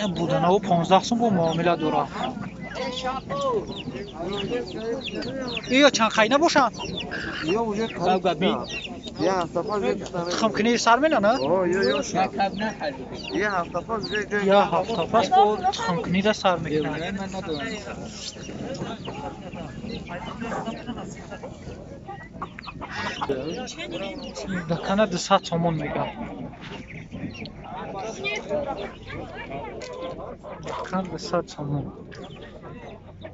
будана 15 сум бо муомила дорад. Ё чанд хайна бошанд? Я уже я автопаз Тухмкунии сар мелана? О, я автопаз Я ҳафтапас бо тухмкунида сар мекунад. Дакана 200 сомон мегам. Дакан 200 сомон.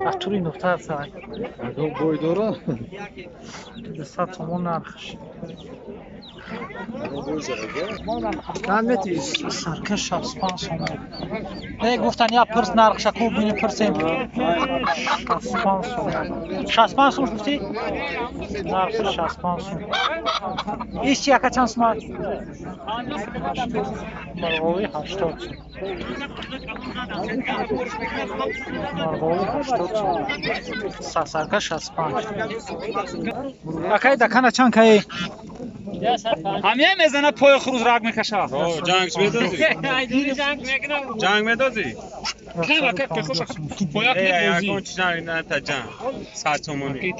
Ачури нуфтар сай. бойдора 200 сомон нархш. Сарка 65 сомон. Не гуфтан я пирс нархша ку бини пирсем. 65 сомон. 65 сом гуфти? Нарх 65 сом. Иш яка чанд сомон? Марғови 80 сом. Марғови 80 сом. Сарка 65. Акай дакана чанд кай? همه میزنه پای خروز رگ میکشه جنگ میدازی جنگ میدازی نه وقت که خوش تو پایا اگه چی نه تا جنگ 100 تومانی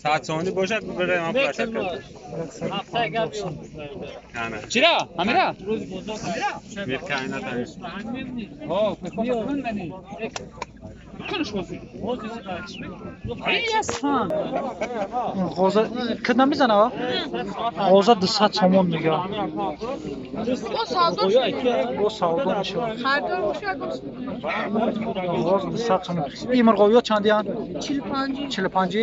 100 تومانی باشد بره من پلاش کنم نه چرا امیرا میر کائنات هست ها بخون منی کنش بازی ایسان غوزه کدام میزنه ها؟ غوزه 200 سومون میگه. با سودا میشه. غوز 200 سومون. این مرغوبیا چندیان؟ 45. 45.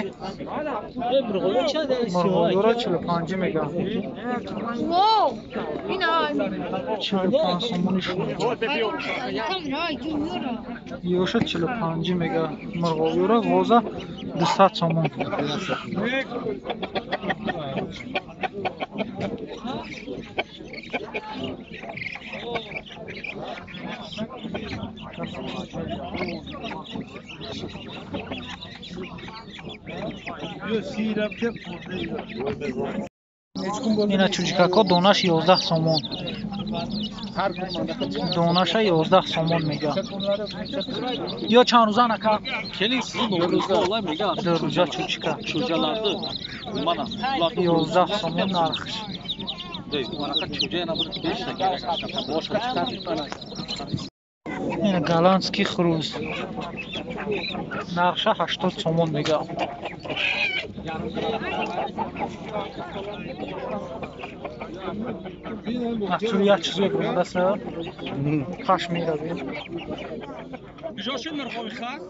مرغوبیا چند؟ مرغوبیا 45 میگه. واو اینا 45 سومونش. یوش 45 میگه. مرغوبیا غوزه 200 سومون. اینا چوچکاکا دونش 11 سومون. دونش 11 سومون میگه. یا چند روزه نکا؟ خیلی روزه والله میگه دو روزه چوچکا. چوجاlarda mana 11 سومون نرخش. چوجه نبود 5 تا گرفتم باشه چیکار این گالانسکی خروز نقشه 80 سومون میگه. افسوری یک چیزی گرونده سر خش میره بید جاشون مرغوی خاص